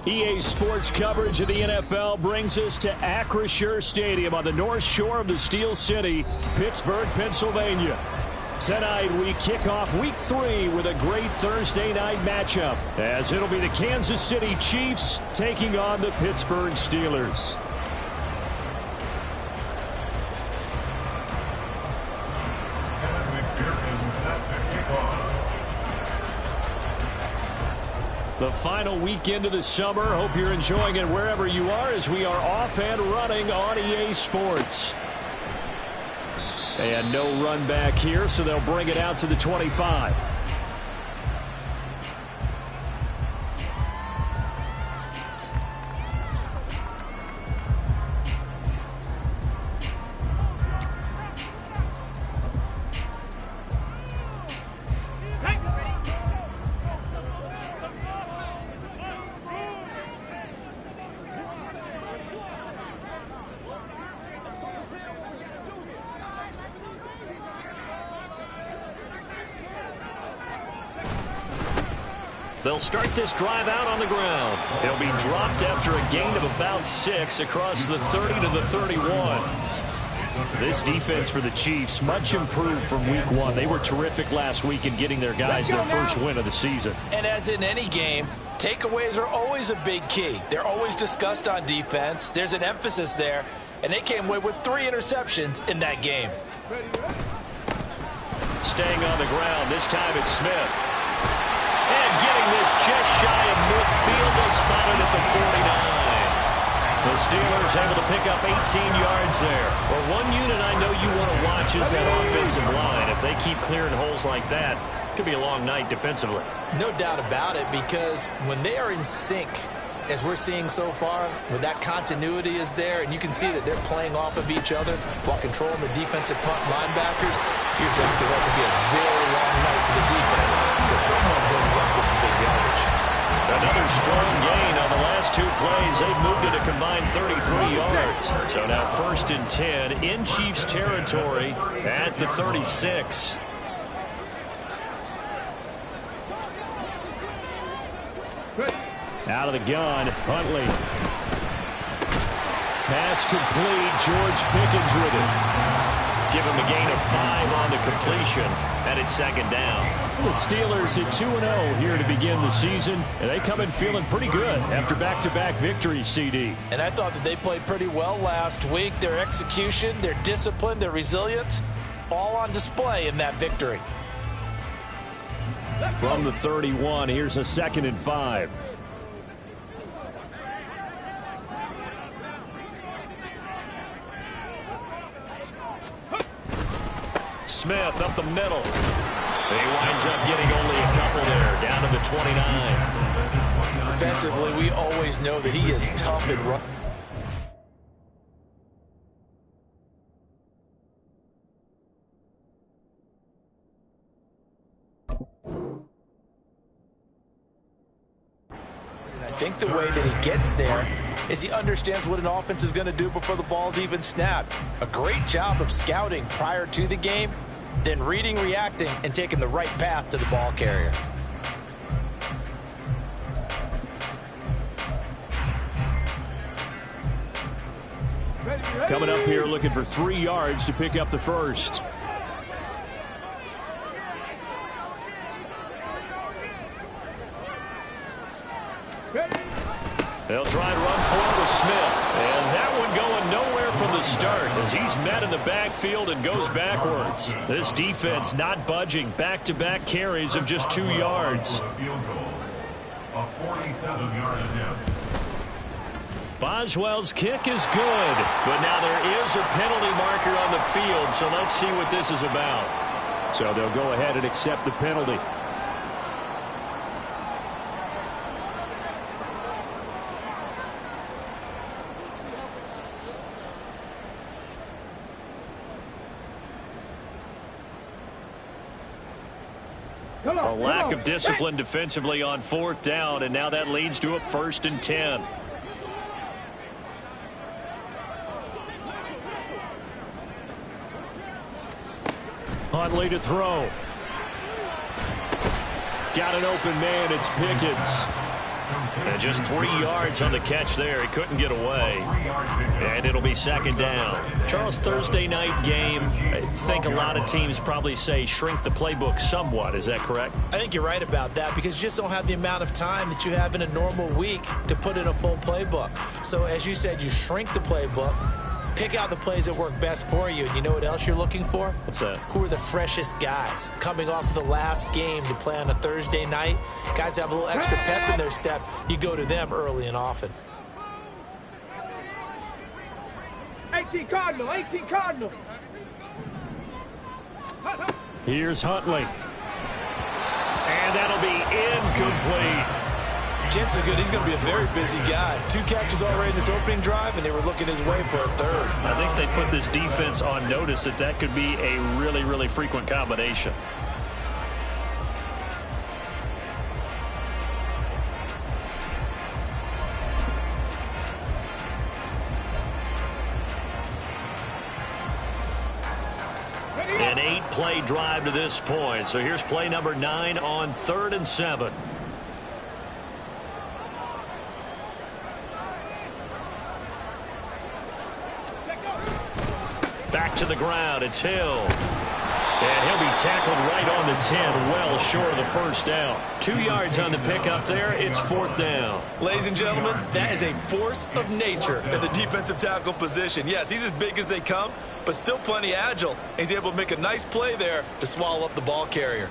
EA Sports coverage of the NFL brings us to Acrisure Stadium on the north shore of the Steel City, Pittsburgh, Pennsylvania. Tonight we kick off Week 3 with a great Thursday night matchup, as it'll be the Kansas City Chiefs taking on the Pittsburgh Steelers. The final weekend of the summer. Hope you're enjoying it wherever you are, as we are off and running on EA Sports. And no run back here, so they'll bring it out to the 25. They'll start this drive out on the ground. It'll be dropped after a gain of about 6 across the 30 to the 31. This defense for the Chiefs, much improved from Week 1. They were terrific last week in getting their guys their first win of the season. And as in any game, takeaways are always a big key. They're always discussed on defense. There's an emphasis there, and they came away with 3 interceptions in that game. Staying on the ground, this time it's Smith. And getting this just shy of midfield, they'll spot it at the 49. The Steelers able to pick up 18 yards there. Well, one unit I know you want to watch is that offensive line. If they keep clearing holes like that, it could be a long night defensively. No doubt about it, because when they are in sync, as we're seeing so far, when that continuity is there, and you can see that they're playing off of each other while controlling the defensive front linebackers, you're exactly right. It could be a very long night for the defense, because someone's going to run for some big yardage. Another strong gain on the last 2 plays. They've moved it a combined 33 yards. So now 1st and 10 in Chiefs territory at the 36. Out of the gun, Huntley. Pass complete, George Pickens with it. Give him a gain of 5 on the completion, and it's 2nd down. The Steelers at 2-0 here to begin the season, and they come in feeling pretty good after back-to-back victories, CD. And I thought that they played pretty well last week. Their execution, their discipline, their resilience, all on display in that victory. From the 31, here's a 2nd and 5. Smith up the middle. He winds up getting only a couple there, down to the 29. Defensively, we always know that he is tough and rough. I think the way that he gets there is he understands what an offense is going to do before the ball's even snapped. A great job of scouting prior to the game, then reading, reacting, and taking the right path to the ball carrier. Coming up here looking for 3 yards to pick up the first. They'll try and run forward with Smith. And that one going nowhere from the start, as he's met in the backfield and goes backwards. This defense not budging. Back-to-back carries of just 2 yards. Boswell's kick is good, but now there is a penalty marker on the field, so let's see what this is about. So they'll go ahead and accept the penalty. A lack of discipline defensively on 4th down, and now that leads to a 1st and 10. Huntley to throw. Got an open man, it's Pickens. And just 3 yards on the catch there. He couldn't get away. And it'll be second down. Charles, Thursday night game, I think a lot of teams probably say shrink the playbook somewhat. Is that correct? I think you're right about that because you just don't have the amount of time that you have in a normal week to put in a full playbook. So as you said, you shrink the playbook, pick out the plays that work best for you. And you know what else you're looking for? What's that? Who are the freshest guys coming off the last game to play on a Thursday night? Guys have a little extra pep in their step. You go to them early and often. 18 Cardinal, 18 Cardinal. Here's Huntley. And that'll be incomplete. Chance so good, he's going to be a very busy guy. 2 catches already in this opening drive, and they were looking his way for a third. I think they put this defense on notice that that could be a really, really frequent combination. An 8-play drive to this point. So here's play number 9 on 3rd and 7. Back to the ground. It's Hill. And he'll be tackled right on the 10, well short of the first down. 2 yards on the pickup there. It's 4th down. Ladies and gentlemen, that is a force of nature at the defensive tackle position. Yes, he's as big as they come, but still plenty agile. He's able to make a nice play there to swallow up the ball carrier.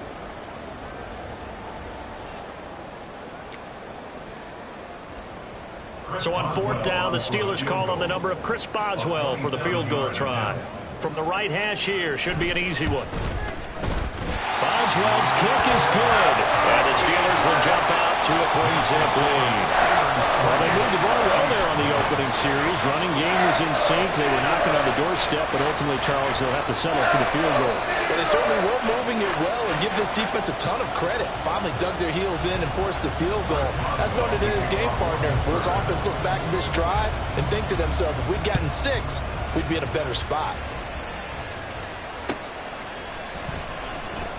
So on 4th down, the Steelers call on the number of Chris Boswell for the field goal try. From the right hash here, should be an easy one. Boswell's kick is good. And the Steelers will jump out to a 3-zip lead. Well, they moved the ball well there on the opening series. Running game was in sync. They were knocking on the doorstep, but ultimately, Charles, they'll have to settle for the field goal. Well, they certainly were moving it well and give this defense a ton of credit. Finally dug their heels in and forced the field goal. That's what it is, game partner. Will this offense look back at this drive and think to themselves, if we'd gotten 6, we'd be in a better spot.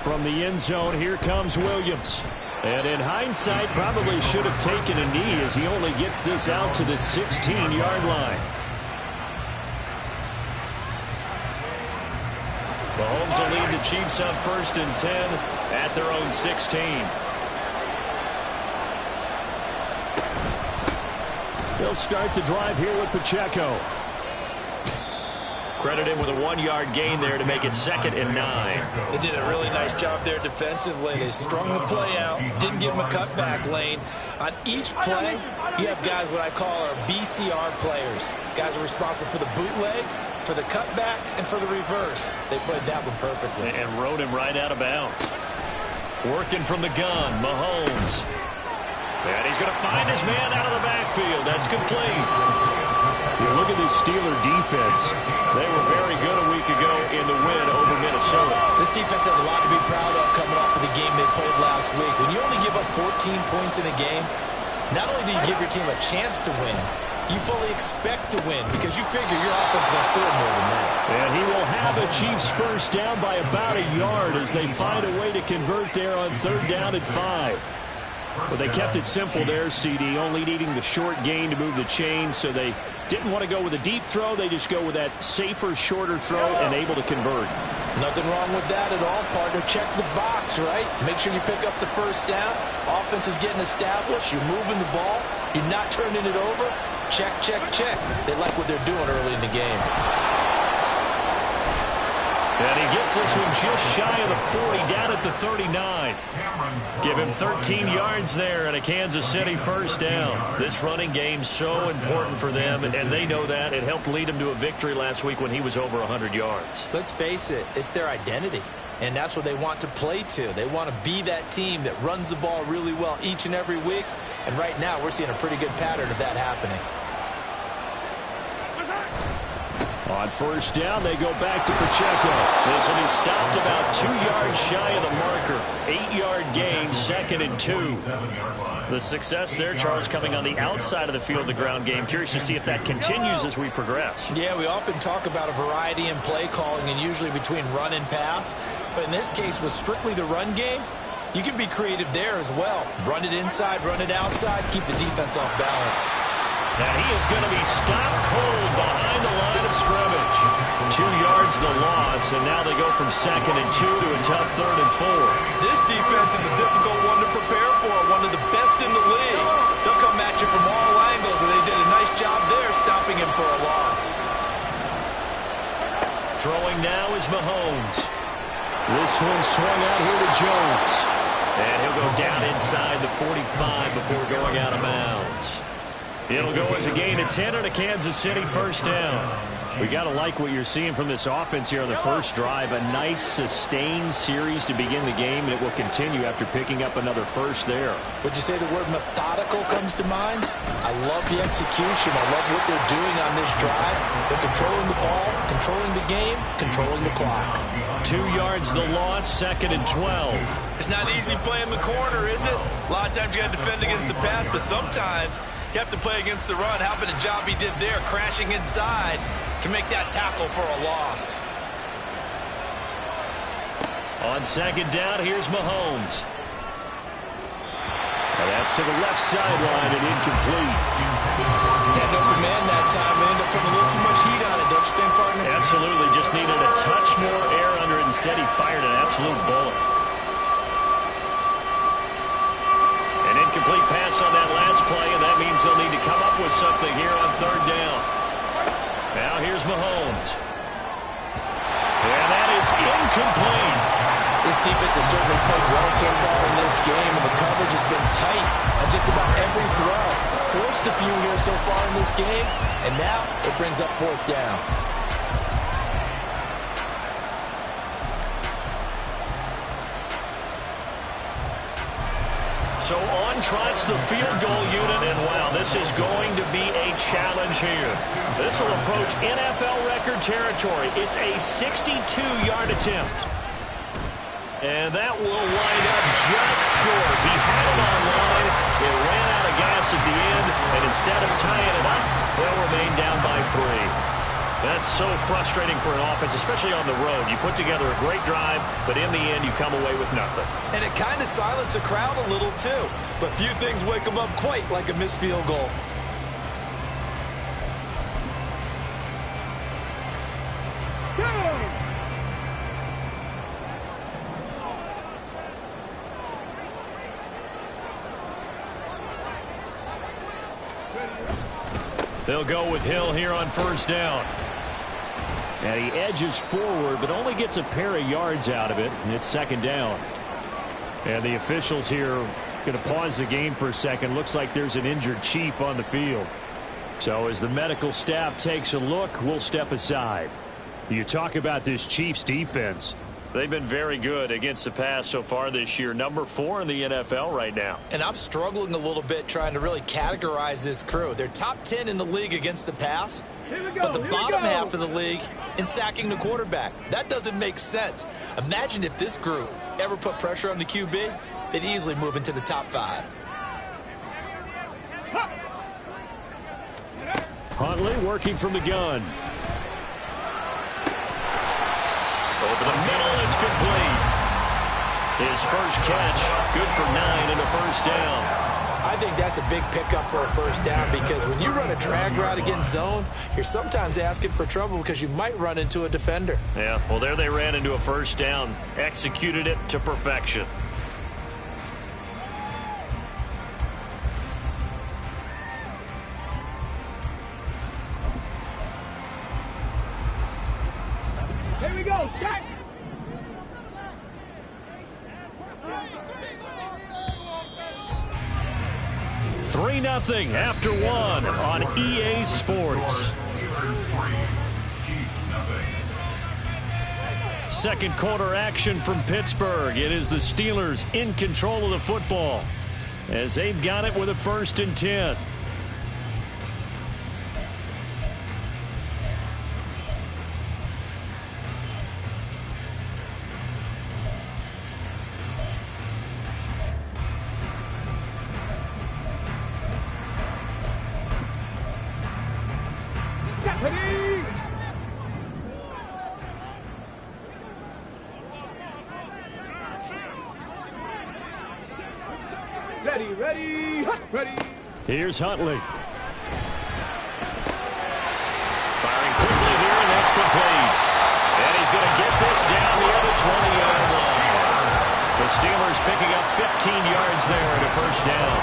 From the end zone, here comes Williams. And in hindsight, probably should have taken a knee as he only gets this out to the 16-yard line. Mahomes will lead the Chiefs on 1st and 10 at their own 16. They'll start the drive here with Pacheco. Credit him with a 1-yard gain there to make it 2nd and 9. They did a really nice job there defensively. They strung the play out, didn't give him a cutback lane. On each play, you have guys what I call our BCR players. Guys are responsible for the bootleg, for the cutback, and for the reverse. They played that one perfectly. And rode him right out of bounds. Working from the gun, Mahomes. And he's going to find his man out of the backfield. That's complete. You look at this Steeler defense. They were very good a week ago in the win over Minnesota. This defense has a lot to be proud of coming off of the game they played last week. When you only give up 14 points in a game, not only do you give your team a chance to win, you fully expect to win because you figure your offense is going to score more than that. And he will have a Chiefs first down by about a yard as they find a way to convert there on 3rd down and 5. But they kept it simple there, CD, only needing the short gain to move the chain, so they didn't want to go with a deep throw. They just go with that safer, shorter throw and able to convert. Nothing wrong with that at all, partner. Check the box, right? Make sure you pick up the first down. Offense is getting established. You're moving the ball. You're not turning it over. Check, check, check. They like what they're doing early in the game. And he gets this one just shy of the 40, down at the 39. Give him 13 yards there and a Kansas City first down. This running game so important for them, and they know that. It helped lead them to a victory last week when he was over 100 yards. Let's face it, it's their identity, and that's what they want to play to. They want to be that team that runs the ball really well each and every week, and right now we're seeing a pretty good pattern of that happening. On first down, they go back to Pacheco. This one is stopped about 2 yards shy of the marker. 8-yard gain, 2nd and 2. The success there, Charles, coming on the outside of the field, the ground game. Curious to see if that continues as we progress. Yeah, we often talk about a variety in play calling and usually between run and pass. But in this case, with strictly the run game, You can be creative there as well. Run it inside, run it outside, keep the defense off balance. And he is going to be stopped cold behind the line of scrimmage. 2 yards the loss, and now they go from 2nd and 2 to a tough 3rd and 4. This defense is a difficult one to prepare for, one of the best in the league. They'll come at you from all angles, and they did a nice job there stopping him for a loss. Throwing now is Mahomes. This one swung out here to Jones. And he'll go down inside the 45 before going out of bounds. It'll go as a gain of 10 on a Kansas City first down. We got to like what you're seeing from this offense here on the first drive. A nice, sustained series to begin the game, and it will continue after picking up another first there. Would you say the word methodical comes to mind? I love the execution. I love what they're doing on this drive. They're controlling the ball, controlling the game, controlling the clock. 2 yards the loss, 2nd and 12. It's not easy playing the corner, is it? A lot of times you got to defend against the pass, but sometimes you have to play against the run. How about the job he did there, crashing inside to make that tackle for a loss. On 2nd down, here's Mahomes. And that's to the left sideline and incomplete. Had no command that time. They ended up putting a little too much heat on it, don't you think, partner? Absolutely. Just needed a touch more air under it. Instead, he fired an absolute bullet. An incomplete pass on that last play, and that means they'll need to come up with something here on 3rd down. Now here's Mahomes. And that is incomplete. This defense has certainly played well so far in this game, and the coverage has been tight on just about every throw. Forced a few here so far in this game, and now it brings up 4th down. So on trots the field goal unit, and wow, this is going to be a challenge here. This will approach NFL record territory. It's a 62-yard attempt. And that will wind up just short. He had it on line. It ran out of gas at the end, and instead of tying it up, they'll remain down by 3. That's so frustrating for an offense, especially on the road. You put together a great drive, but in the end, you come away with nothing. And it kind of silenced the crowd a little, too. But few things wake them up quite like a missed field goal. They'll go with Hill here on 1st down. And he edges forward, but only gets a pair of yards out of it, and it's 2nd down. And the officials here going to pause the game for a second. Looks like there's an injured Chief on the field. So as the medical staff takes a look, we'll step aside. You talk about this Chiefs defense. They've been very good against the pass so far this year. Number 4 in the NFL right now. And I'm struggling a little bit trying to really categorize this crew. They're top 10 in the league against the pass, but the bottom half of the league in sacking the quarterback. That doesn't make sense. Imagine if this group ever put pressure on the QB, they'd easily move into the top 5. Huntley working from the gun. Over the middle, it's complete. His first catch, good for 9 and a 1st down. I think that's a big pickup for a 1st down because when you run a drag route against zone, you're sometimes asking for trouble because you might run into a defender. Yeah, well, there they ran into a 1st down. Executed it to perfection. Here we go, shot. Three 0 after 1 on EA Sports. Second quarter action from Pittsburgh. It is the Steelers in control of the football as they've got it with a 1st and 10. Ready, ready, ready. Here's Huntley. Firing quickly here, and that's complete. And he's going to get this down the other 20-yard line. The Steelers picking up 15 yards there at a first down.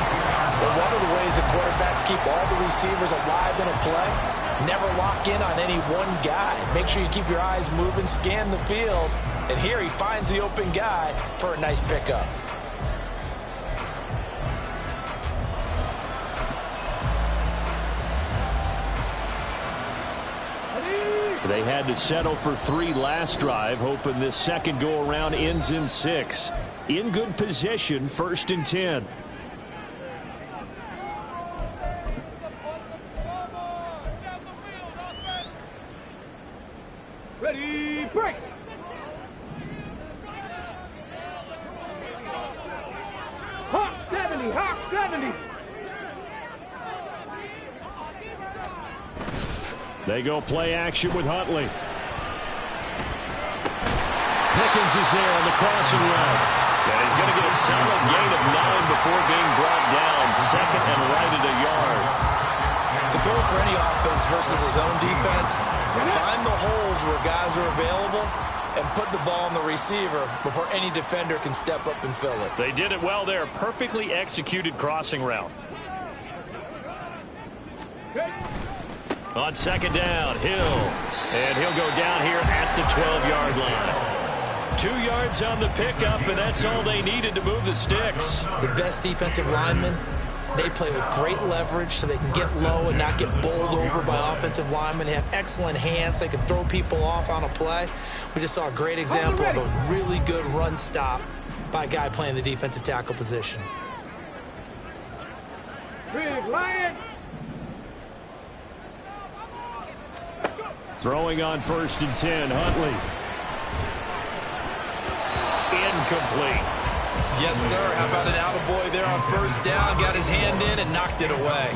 Well, one of the ways the quarterbacks keep all the receivers alive in a play, never lock in on any one guy. Make sure you keep your eyes moving, scan the field. And here he finds the open guy for a nice pickup. They had to settle for 3 last drive, hoping this second go-around ends in 6. In good position, 1st and 10. Ready, break. Hawk 70, Hawk 70. They go play action with Huntley. Pickens is there on the crossing route. And he's going to get a solid gain of 9 before being brought down. Second and right at a yard. The goal for any offense versus his own defense, find the holes where guys are available and put the ball on the receiver before any defender can step up and fill it. They did it well there. Perfectly executed crossing route. On second down, Hill. And he'll go down here at the 12-yard line. 2 yards on the pickup, and that's all they needed to move the sticks. The best defensive linemen, they play with great leverage so they can get low and not get bowled over by offensive linemen. They have excellent hands. They can throw people off on a play. We just saw a great example of a really good run stop by a guy playing the defensive tackle position. Big Lion. Throwing on 1st and 10, Huntley. Incomplete. Yes, sir. How about an attaboy there on 1st down? Got his hand in and knocked it away.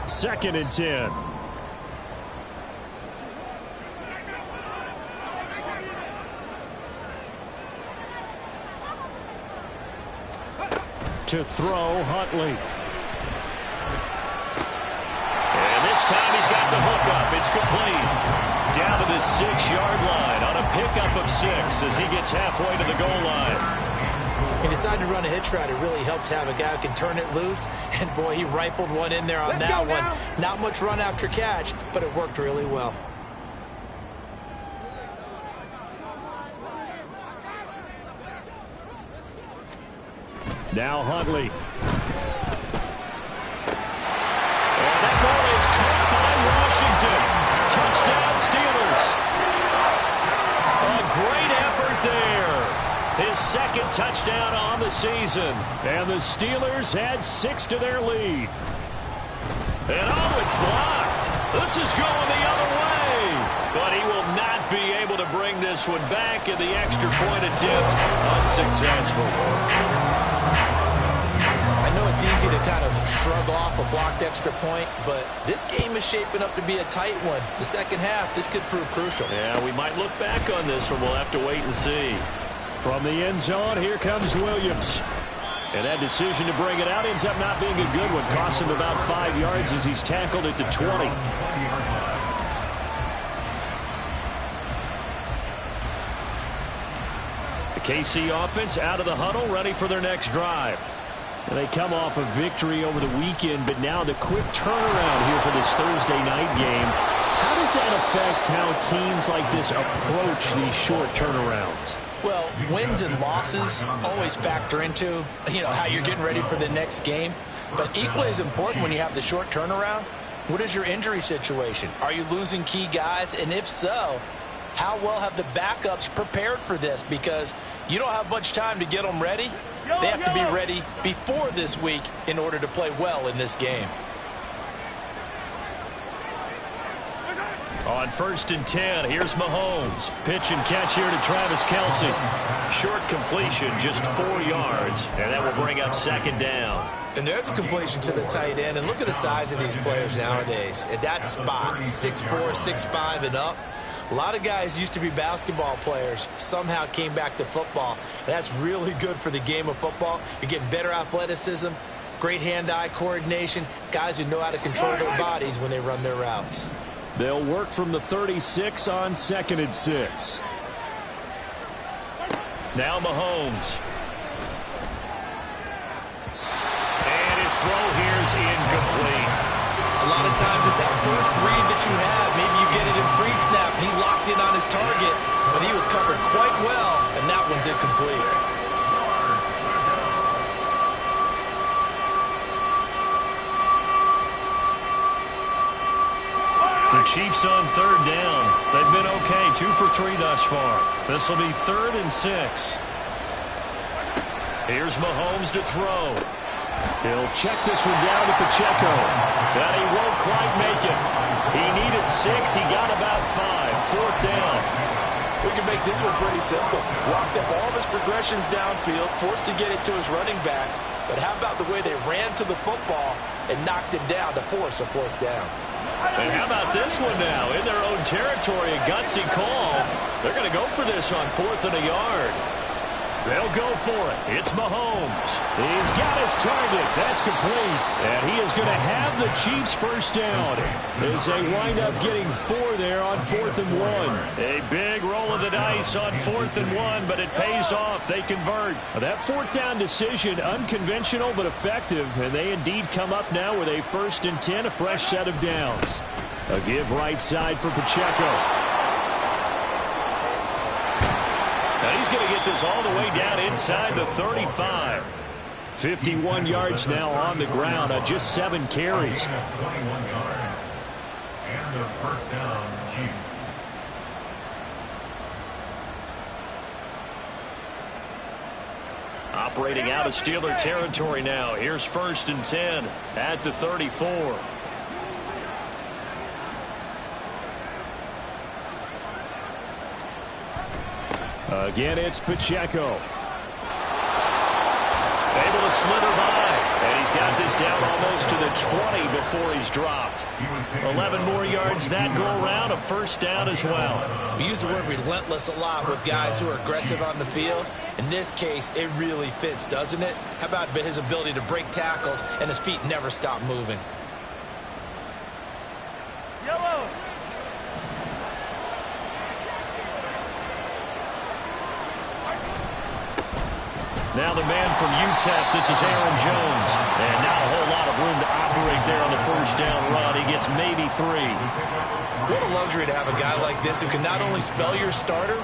Second and 10. To throw, Huntley. And this time he's got the hook up. It's complete. Down to the 6-yard line on a pickup of 6 as he gets halfway to the goal line. He decided to run a hitch route. It really helped to have a guy who can turn it loose. And, boy, he rifled one in there on that one. Not much run after catch, but it worked really well. Now Huntley. And that ball is caught by Washington. Touchdown Steelers. A great effort there. His second touchdown on the season. And the Steelers add 6 to their lead. And oh, it's blocked. This is going the other way. But he will not be able to bring this one back, in the extra point attempt unsuccessful. I know it's easy to kind of shrug off a blocked extra point, but this game is shaping up to be a tight one. The second half, this could prove crucial. Yeah, we might look back on this one. We'll have to wait and see. From the end zone, here comes Williams. And that decision to bring it out ends up not being a good one. Cost him about 5 yards as he's tackled at the 20. The KC offense out of the huddle, ready for their next drive. And they come off a victory over the weekend, but now the quick turnaround here for this Thursday night game. How does that affect how teams like this approach these short turnarounds? Well, wins and losses always factor into, how you're getting ready for the next game. But equally as important when you have the short turnaround, what is your injury situation? Are you losing key guys? And if so, how well have the backups prepared for this? Because you don't have much time to get them ready. They have to be ready before this week in order to play well in this game. On 1st and 10, here's Mahomes. Pitch and catch here to Travis Kelce. Short completion, just 4 yards, and that will bring up second down. And there's a completion to the tight end. And look at the size of these players nowadays. At that spot, 6'4", 6'5", and up. A lot of guys used to be basketball players, somehow came back to football, and that's really good for the game of football. You're getting better athleticism, great hand-eye coordination, guys who know how to control their bodies when they run their routes. They'll work from the 36 on 2nd and 6. Now Mahomes. And his throw here is incomplete. A lot of times it's that first read that you have. Maybe you get it in pre-snap, and he locked in on his target, but he was covered quite well, and that one's incomplete. The Chiefs on 3rd down. They've been okay, 2 for 3 thus far. This will be 3rd and 6. Here's Mahomes to throw. He'll check this one down to Pacheco. But he won't quite make it. He needed 6. He got about 5. 4th down. We can make this one pretty simple. Locked up all of his progressions downfield, forced to get it to his running back. But how about the way they ran to the football and knocked him down to force a 4th down? And how about this one now? In their own territory, a gutsy call. They're going to go for this on 4th and a yard. They'll go for it. It's Mahomes. He's got his target. That's complete. And he is going to have the Chiefs first down as they wind up getting 4 there on 4th and 1. A big roll of the dice on 4th and 1, but it pays off. They convert. That 4th down decision, unconventional but effective, and they indeed come up now with a 1st and 10, a fresh set of downs. A give right side for Pacheco. Now he's going to get this all the way down inside the 35. 51 yards now on the ground on just 7 carries. 21 yards. And a first down, Chiefs. Operating out of Steeler territory now. Here's 1st and 10 at the 34. Again, it's Pacheco. Able to slither by. And he's got this down almost to the 20 before he's dropped. 11 more yards that go around. A 1st down as well. We use the word relentless a lot with guys who are aggressive on the field. In this case, it really fits, doesn't it? How about his ability to break tackles and his feet never stop moving? Yellow. Now the man from UTEP, this is Aaron Jones. And not a whole lot of room to operate there on the 1st down run. He gets maybe 3. What a luxury to have a guy like this who can not only spell your starter,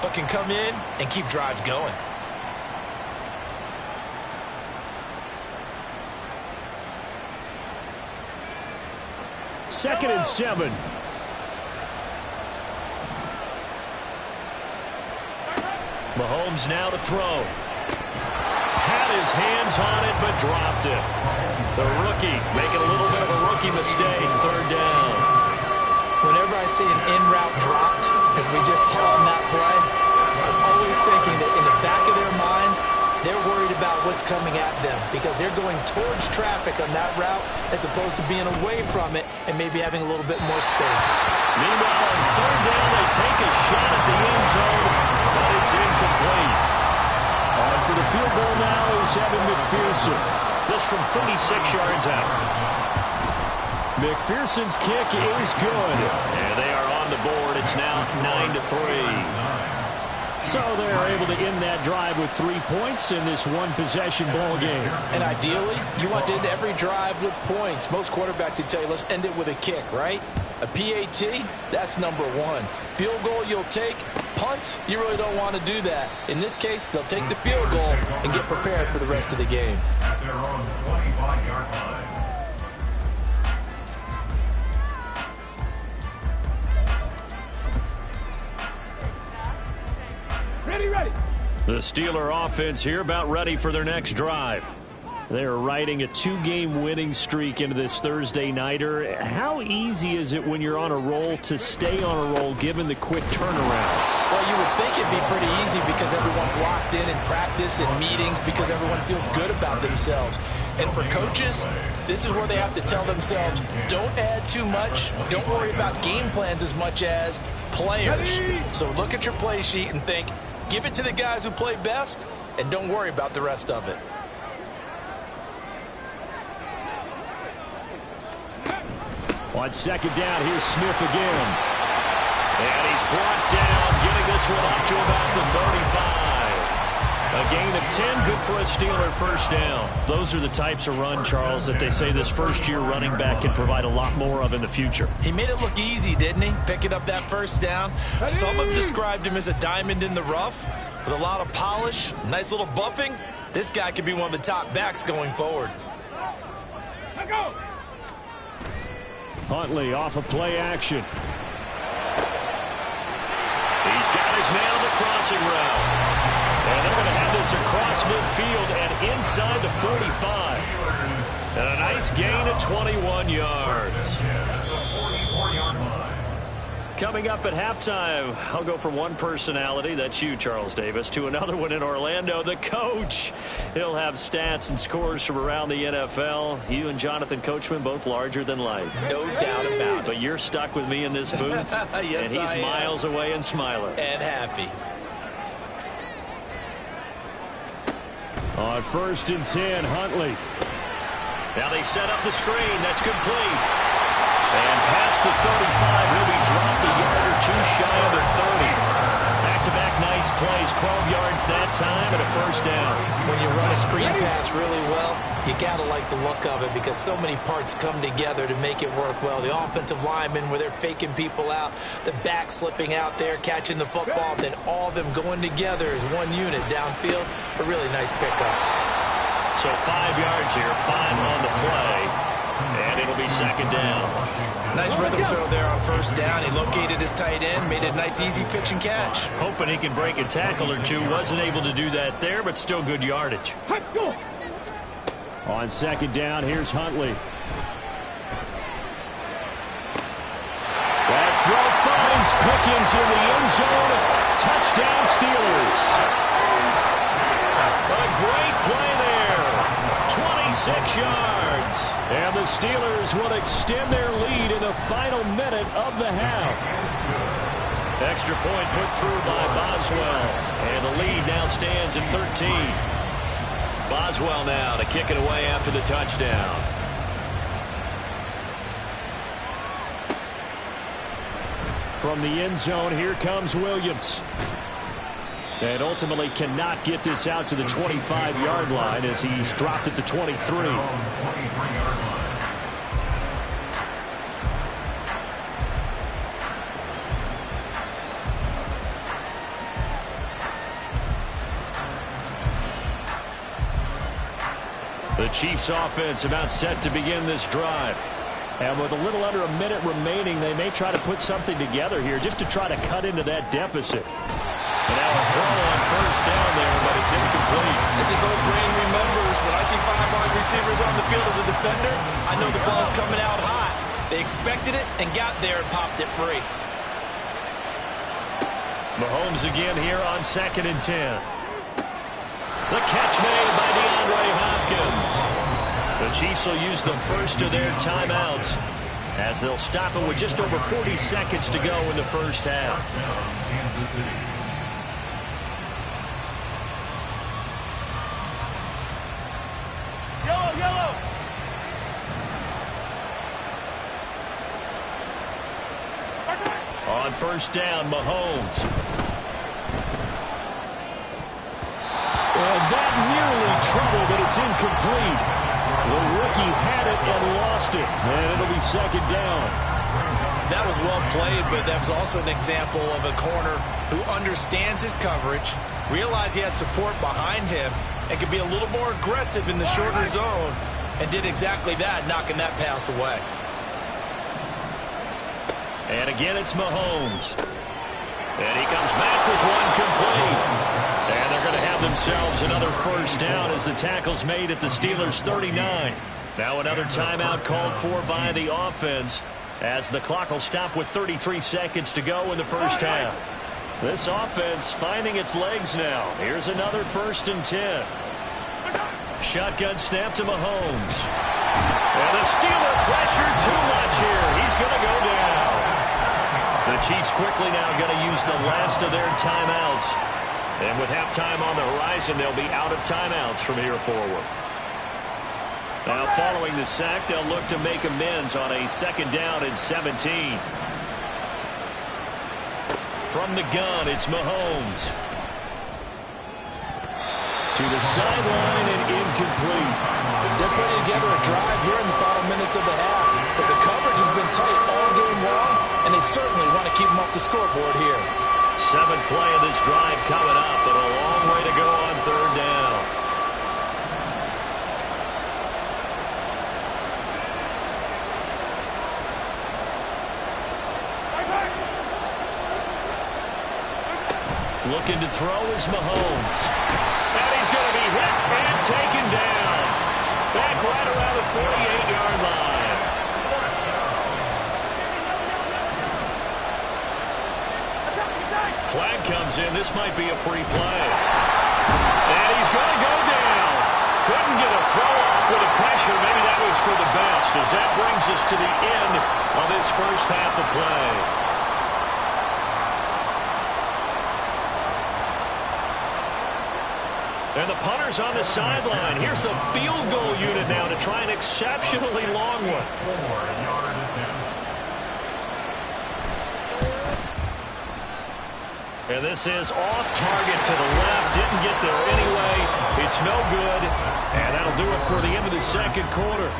but can come in and keep drives going. Second and 7. Mahomes now to throw. Had his hands on it, but dropped it. The rookie making a little bit of a rookie mistake. 3rd down. Whenever I see an in-route dropped, as we just saw on that play, I'm always thinking that in the back of their mind, they're worried about what's coming at them because they're going towards traffic on that route as opposed to being away from it and maybe having a little bit more space. Meanwhile, on 3rd down, they take a shot at the end zone, but it's incomplete. For the field goal now is Evan McPherson. This from 36 yards out. McPherson's kick is good. And they are on the board. It's now 9-3. So they're able to end that drive with 3 points in this one-possession ball game. And ideally, you want to end every drive with points. Most quarterbacks would tell you, let's end it with a kick, right? A PAT, that's number 1. Field goal you'll take. Punts, you really don't want to do that. In this case, they'll take the field goal and get prepared for the rest of the game. At their own 25-yard line. Ready. The Steeler offense here about ready for their next drive. They're riding a 2-game winning streak into this Thursday nighter. How easy is it when you're on a roll to stay on a roll given the quick turnaround? Well, you would think it'd be pretty easy because everyone's locked in practice and meetings because everyone feels good about themselves. And for coaches, this is where they have to tell themselves, don't add too much. Don't worry about game plans as much as players. So look at your play sheet and think, give it to the guys who play best, and don't worry about the rest of it. On second down, here's Smith again. And he's brought down, getting this one up to about the 35. A gain of 10, good for a Steeler first down. Those are the types of run, Charles, that they say this first-year running back can provide a lot more of in the future. He made it look easy, didn't he? Picking up that first down. Some have described him as a diamond in the rough with a lot of polish, nice little buffing. This guy could be one of the top backs going forward. Let go. Huntley off of play action. He's got his man on the crossing route. And they're going to have this across midfield and inside the 45. And a nice gain of 21 yards. Coming up at halftime, I'll go from one personality, that's you, Charles Davis, to another one in Orlando, the coach. He'll have stats and scores from around the NFL. You and Jonathan Coachman, both larger than life. No doubt about it. But you're stuck with me in this booth, yes, and he's miles away and smiling. And happy. On 1st and 10, Huntley. Now they set up the screen. That's complete. And past the 35, he'll be dropped a yard or two shy of the 30. Back-to-back nice plays, 12 yards that time and a first down. When you run a screen pass really well, you got to like the look of it because so many parts come together to make it work well. The offensive linemen, where they're faking people out, the back slipping out there, catching the football, then all of them going together as one unit downfield. A really nice pickup. So 5 yards here, 5 on the play. And it'll be second down. Nice rhythm throw there on first down. He located his tight end, made a nice easy pitch and catch. Hoping he can break a tackle or two. Wasn't able to do that there, but still good yardage. On second down, here's Huntley. That throw finds Pickens in the end zone. Touchdown, Steelers. A great play there. 26 yards. And the Steelers will extend their lead in the final minute of the half. Extra point put through by Boswell. And the lead now stands at 13. Boswell now to kick it away after the touchdown. From the end zone, here comes Williams. And ultimately cannot get this out to the 25-yard line as he's dropped at the 23. The Chiefs offense about set to begin this drive. And with a little under a minute remaining, they may try to put something together here just to try to cut into that deficit. And now a throw on first down there, but it's incomplete. As his old brain remembers, when I see 5 wide receivers on the field as a defender, I know the ball's coming out hot. They expected it and got there and popped it free. Mahomes again here on 2nd and 10. The catch made by DeAndre Hopkins. The Chiefs will use the first of their timeouts as they'll stop it with just over 40 seconds to go in the first half. Yellow. On first down, Mahomes. And that nearly troubled, but it's incomplete. The rookie had it and lost it. And it'll be second down. That was well played, but that was also an example of a corner who understands his coverage, realized he had support behind him, and could be a little more aggressive in the shorter zone, and did exactly that, knocking that pass away. And again, it's Mahomes. And he comes back with one complete. And they're going to have themselves another first down as the tackle's made at the Steelers' 39. Now another timeout called for by the offense as the clock will stop with 33 seconds to go in the first half. This offense finding its legs now. Here's another 1st and 10. Shotgun snap to Mahomes. And the Steeler pressure too much here. He's going to go down. The Chiefs quickly now going to use the last of their timeouts. And with halftime on the horizon, they'll be out of timeouts from here forward. Now following the sack, they'll look to make amends on a 2nd down and 17. From the gun, it's Mahomes. To the sideline and incomplete. They're putting together a drive here in the final minutes of the half. But the coverage has been tight all game long, and they certainly want to keep them off the scoreboard here. 7th play of this drive coming up, but a long way to go on 3rd down. Looking to throw is Mahomes. And he's going to be hit and taken down. Back right around the 48-yard line. Flag comes in. This might be a free play. And he's going to go down. Couldn't get a throw off with the pressure. Maybe that was for the best, as that brings us to the end of this first half of play. And the punter's on the sideline. Here's the field goal unit now to try an exceptionally long one. And this is off target to the left. Didn't get there anyway. It's no good. And that'll do it for the end of the 2nd quarter.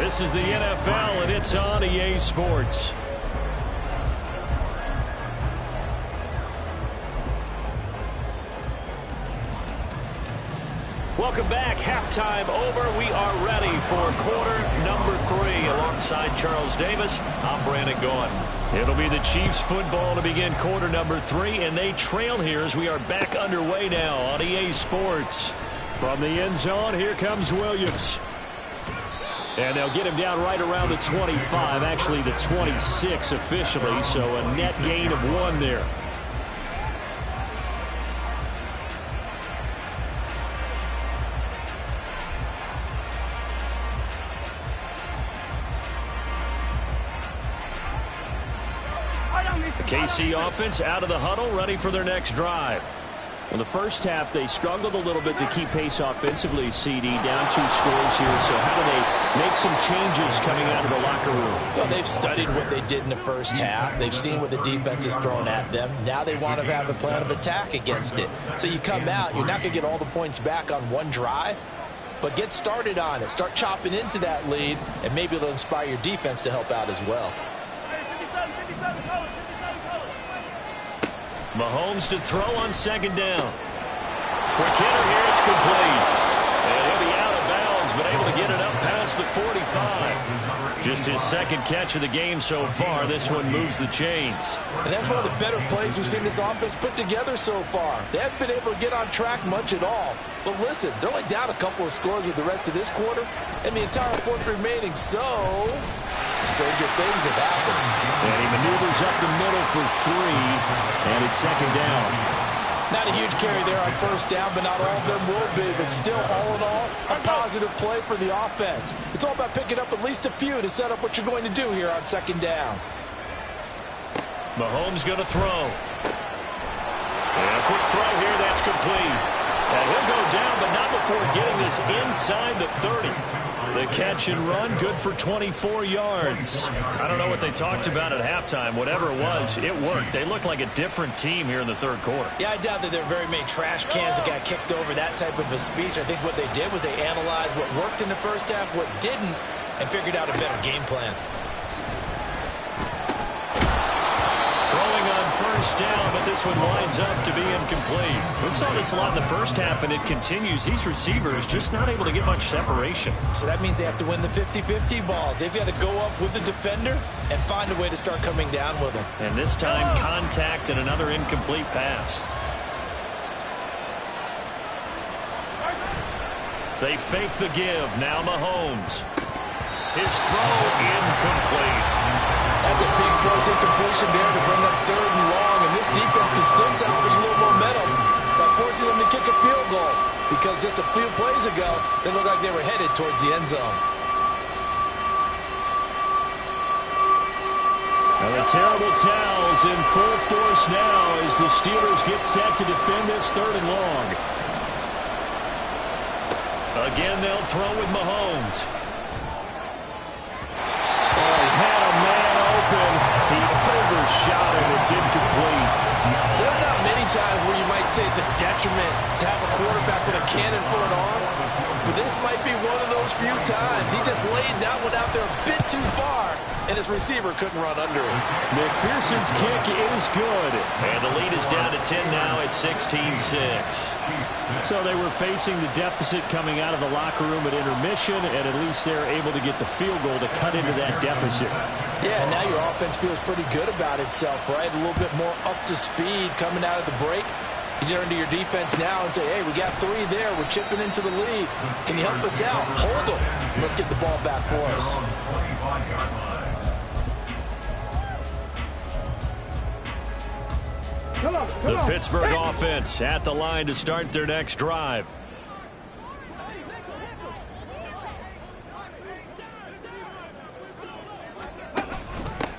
This is the NFL, and it's on EA Sports. Welcome back. Halftime over. We are ready for quarter number 3. Alongside Charles Davis, I'm Brandon Gaudin. It'll be the Chiefs football to begin quarter number 3, and they trail here as we are back underway now on EA Sports. From the end zone, here comes Williams. And they'll get him down right around the 25, actually the 26 officially, so a net gain of 1 there. The KC offense out of the huddle, ready for their next drive. In the first half, they struggled a little bit to keep pace offensively, CD, down 2 scores here. So how do they make some changes coming out of the locker room? Well, they've studied what they did in the first half. They've seen what the defense is throwing at them. Now they want to have a plan of attack against it. So you come out, you're not going to get all the points back on one drive, but get started on it. Start chopping into that lead, and maybe it'll inspire your defense to help out as well. Mahomes to throw on 2nd down. Quick hitter here, it's complete. And he'll be out of bounds, but able to get it up past the 45. Just his 2nd catch of the game so far. This one moves the chains. And that's one of the better plays we've seen this offense put together so far. They haven't been able to get on track much at all. But listen, they're only down a couple of scores with the rest of this quarter and the entire 4th remaining. So stranger things have happened. And he maneuvers up the middle for 3, and it's 2nd down. Not a huge carry there on 1st down, but not all of them will be. But still, all in all, a positive play for the offense. It's all about picking up at least a few to set up what you're going to do here on 2nd down. Mahomes going to throw. And a quick throw here, that's complete. And he'll go down, but not before getting this inside the 30. The catch and run, good for 24 yards. I don't know what they talked about at halftime. Whatever it was, it worked. They look like a different team here in the 3rd quarter. Yeah, I doubt that there are very many trash cans that got kicked over, that type of a speech. I think what they did was they analyzed what worked in the first half, what didn't, and figured out a better game plan. Throwing on 1st down, but this one winds up to be incomplete. We saw this a lot in the first half, and it continues. These receivers just not able to get much separation. So that means they have to win the 50-50 balls. They've got to go up with the defender and find a way to start coming down with them. And this time, contact and another incomplete pass. They fake the give. Now Mahomes. His throw incomplete. That's a big force incompletion there to bring up 3rd and long, and this defense can still salvage a little momentum by forcing them to kick a field goal, because just a few plays ago, they looked like they were headed towards the end zone. And the terrible towels in full force now as the Steelers get set to defend this 3rd and long. Again, they'll throw with Mahomes. Oh, he had a man open. He overshot him. It's incomplete. There are not many times where you might say it's a detriment to have a quarterback with a cannon for an arm, but this might be one of those few times. He just laid that one out there a bit too far, and his receiver couldn't run under it. McPherson's kick is good. And the lead is down to 10 now at 16-6. So they were facing the deficit coming out of the locker room at intermission, and at least they're able to get the field goal to cut into that deficit. Yeah, now your offense feels pretty good about itself, right? A little bit more up to speed coming out of the break. You turn to your defense now and say, hey, we got 3 there. We're chipping into the lead. Can you help us out? Hold them. Let's get the ball back for us. The Pittsburgh offense at the line to start their next drive.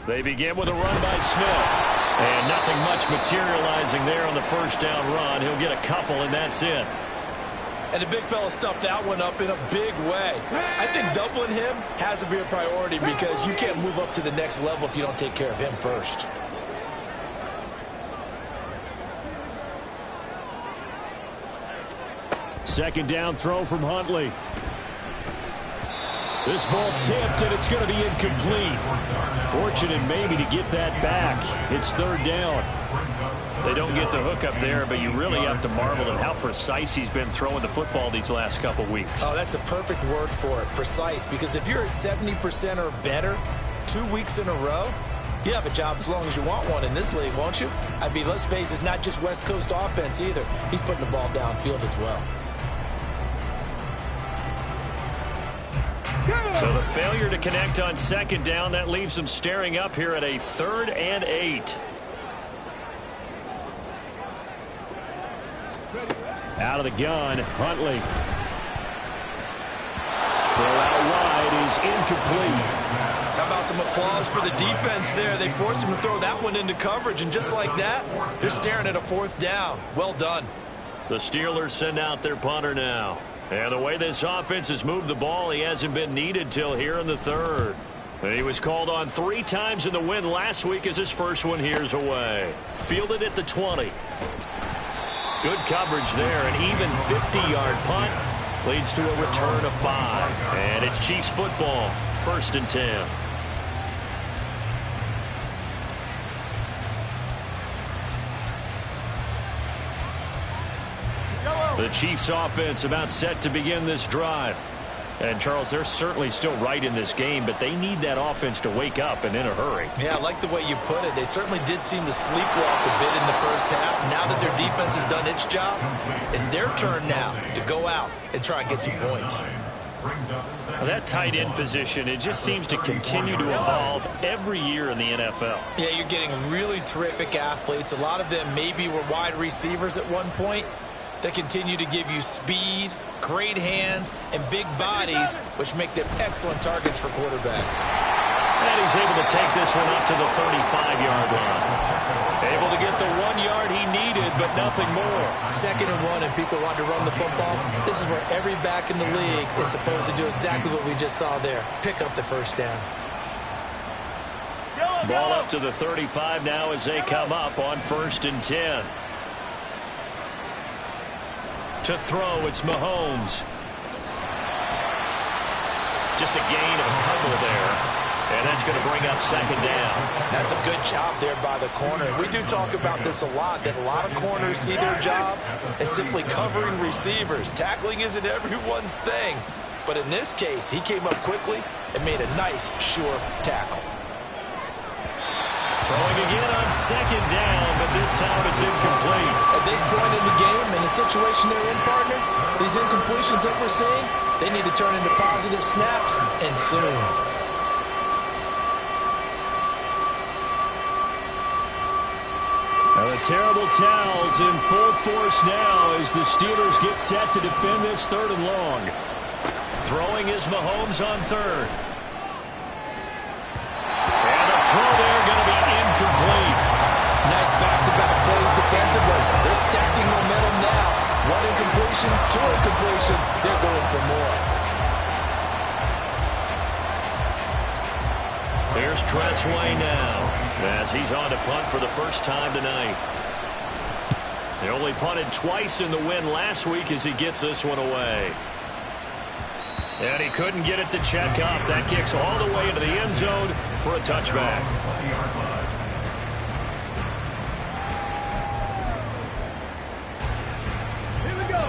They begin with a run by Smith. And nothing much materializing there on the first down run. He'll get a couple, and that's it. And the big fella stuffed that one up in a big way. I think doubling him has to be a priority because you can't move up to the next level if you don't take care of him first. Second down throw from Huntley. This ball tipped, and it's going to be incomplete. Fortunate maybe to get that back. It's 3rd down. They don't get the hook up there, but you really have to marvel at how precise he's been throwing the football these last couple weeks. Oh, that's the perfect word for it, precise, because if you're at 70% or better 2 weeks in a row, you have a job as long as you want one in this league, won't you? I mean, let's face it, it's not just West Coast offense either. He's putting the ball downfield as well. So the failure to connect on second down, that leaves them staring up here at a 3rd and 8. Out of the gun, Huntley. Throw out wide is incomplete. How about some applause for the defense there? They forced him to throw that one into coverage, and just like that, they're staring at a 4th down. Well done. The Steelers send out their punter now. And the way this offense has moved the ball, he hasn't been needed till here in the 3rd. And he was called on 3 times in the win last week as his first one here's away. Fielded at the 20. Good coverage there. An even 50-yard punt leads to a return of 5. And it's Chiefs football, 1st and 10. The Chiefs offense about set to begin this drive. And, Charles, they're certainly still right in this game, but they need that offense to wake up and in a hurry. Yeah, I like the way you put it. They certainly did seem to sleepwalk a bit in the first half. Now that their defense has done its job, it's their turn now to go out and try and get some points. Well, that tight end position, it just seems to continue to evolve every year in the NFL. Yeah, you're getting really terrific athletes. A lot of them maybe were wide receivers at one point. They continue to give you speed, great hands, and big bodies, which make them excellent targets for quarterbacks. And he's able to take this one up to the 35-yard line. Able to get the 1 yard he needed, but nothing more. 2nd and 1, and people want to run the football. This is where every back in the league is supposed to do exactly what we just saw there. Pick up the 1st down. Ball up to the 35 now as they come up on 1st and 10. To throw, it's Mahomes. Just a gain of a couple there. And that's going to bring up 2nd down. That's a good job there by the corner. We do talk about this a lot, that a lot of corners see their job as simply covering receivers. Tackling isn't everyone's thing. But in this case, he came up quickly and made a nice, sure tackle. Throwing again on 2nd down, but this time it's incomplete. At this point in the game, in the situation they're in, partner, these incompletions that we're seeing, they need to turn into positive snaps, and soon. terrible towels in full force now as the Steelers get set to defend this 3rd and long. Throwing is Mahomes on 3rd. And the throw there going to be incomplete. Nice back-to-back plays defensively. They're stacking momentum now. 1 incompletion, 2 incompletion. They're going for more. Here's Tressway now as he's on to punt for the first time tonight. They only punted twice in the win last week as he gets this one away. And he couldn't get it to check up. That kicks all the way into the end zone for a touchback.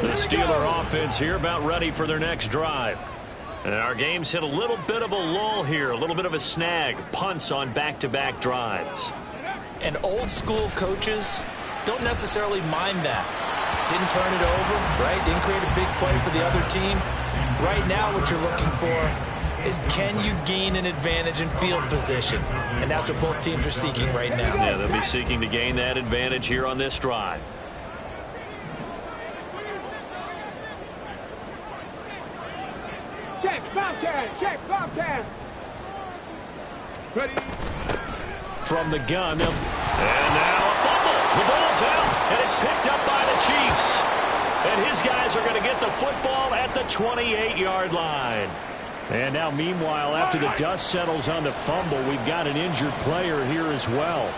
The Steeler offense here about ready for their next drive. And our game's hit a little bit of a lull here, a little bit of a snag. Punts on back-to-back drives. And old-school coaches don't necessarily mind that. Didn't turn it over, right? Didn't create a big play for the other team. Right now what you're looking for is can you gain an advantage in field position? And that's what both teams are seeking right now. Yeah, they'll be seeking to gain that advantage here on this drive. Check, Bobcat. Ready. From the gun. And now a fumble. The ball's out, and it's picked up by the Chiefs. And his guys are going to get the football at the 28-yard line. And now, meanwhile, after the dust settles on the fumble, we've got an injured player here as well.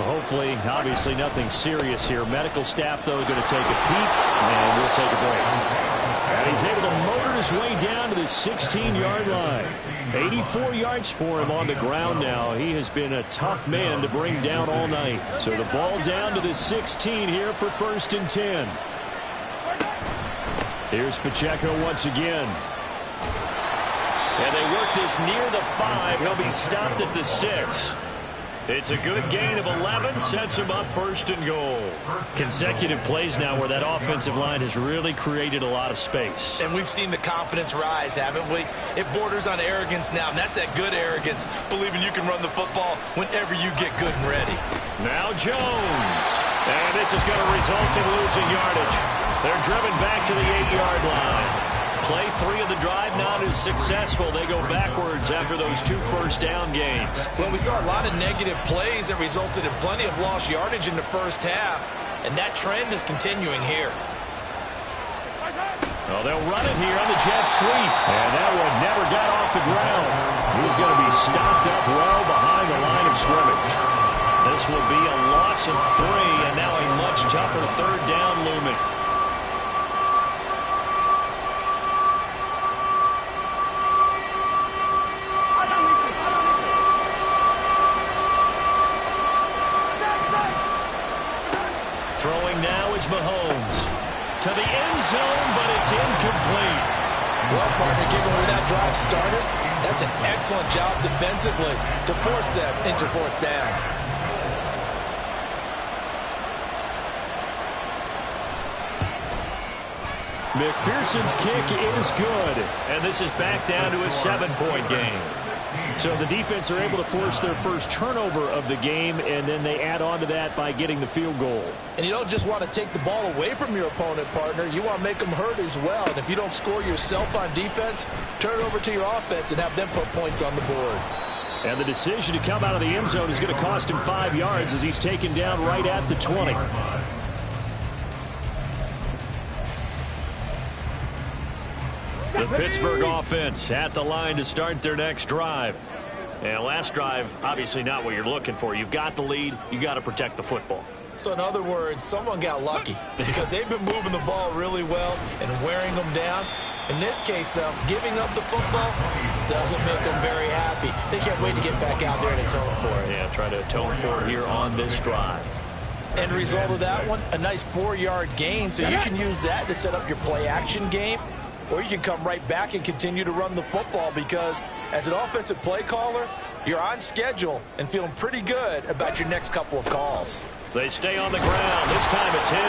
Hopefully, obviously, nothing serious here. Medical staff, though, going to take a peek, and we'll take a break. And he's able to motor his way down to the 16-yard line. 84 yards for him on the ground now. He has been a tough man to bring down all night. So the ball down to the 16 here for 1st and 10. Here's Pacheco once again. And they work this near the 5. He'll be stopped at the 6. It's a good gain of 11, sets him up 1st and goal. Consecutive plays now where that offensive line has really created a lot of space. And we've seen the confidence rise, haven't we? It borders on arrogance now, and that's that good arrogance, believing you can run the football whenever you get good and ready. Now Jones. And this is going to result in losing yardage. They're driven back to the 8-yard line. Play 3 of the drive not as successful. They go backwards after those 2 first-down gains. Well, we saw a lot of negative plays that resulted in plenty of lost yardage in the first half, and that trend is continuing here. Well, they'll run it here on the jet sweep, and that one never got off the ground. He's going to be stopped up well behind the line of scrimmage. This will be a loss of 3, and now a much tougher 3rd down looming. Throwing now is Mahomes. To the end zone, but it's incomplete. Well, partner, given where that drive started, that's an excellent job defensively to force them into 4th down. McPherson's kick is good, and this is back down to a 7-point game. So the defense are able to force their first turnover of the game, and then they add on to that by getting the field goal. And you don't just want to take the ball away from your opponent, partner. You want to make them hurt as well. And if you don't score yourself on defense, turn it over to your offense and have them put points on the board. And the decision to come out of the end zone is going to cost him 5 yards as he's taken down right at the 20. The Pittsburgh offense at the line to start their next drive. And last drive, obviously not what you're looking for. You've got the lead. You got to protect the football. So in other words, someone got lucky because they've been moving the ball really well and wearing them down. In this case, though, giving up the football doesn't make them very happy. They can't wait to get back out there and atone for it. Yeah, try to atone for it here on this drive. End result of that one, a nice 4-yard gain. So you can use that to set up your play-action game. Or you can come right back and continue to run the football because as an offensive play caller, you're on schedule and feeling pretty good about your next couple of calls. They stay on the ground. This time it's Hill.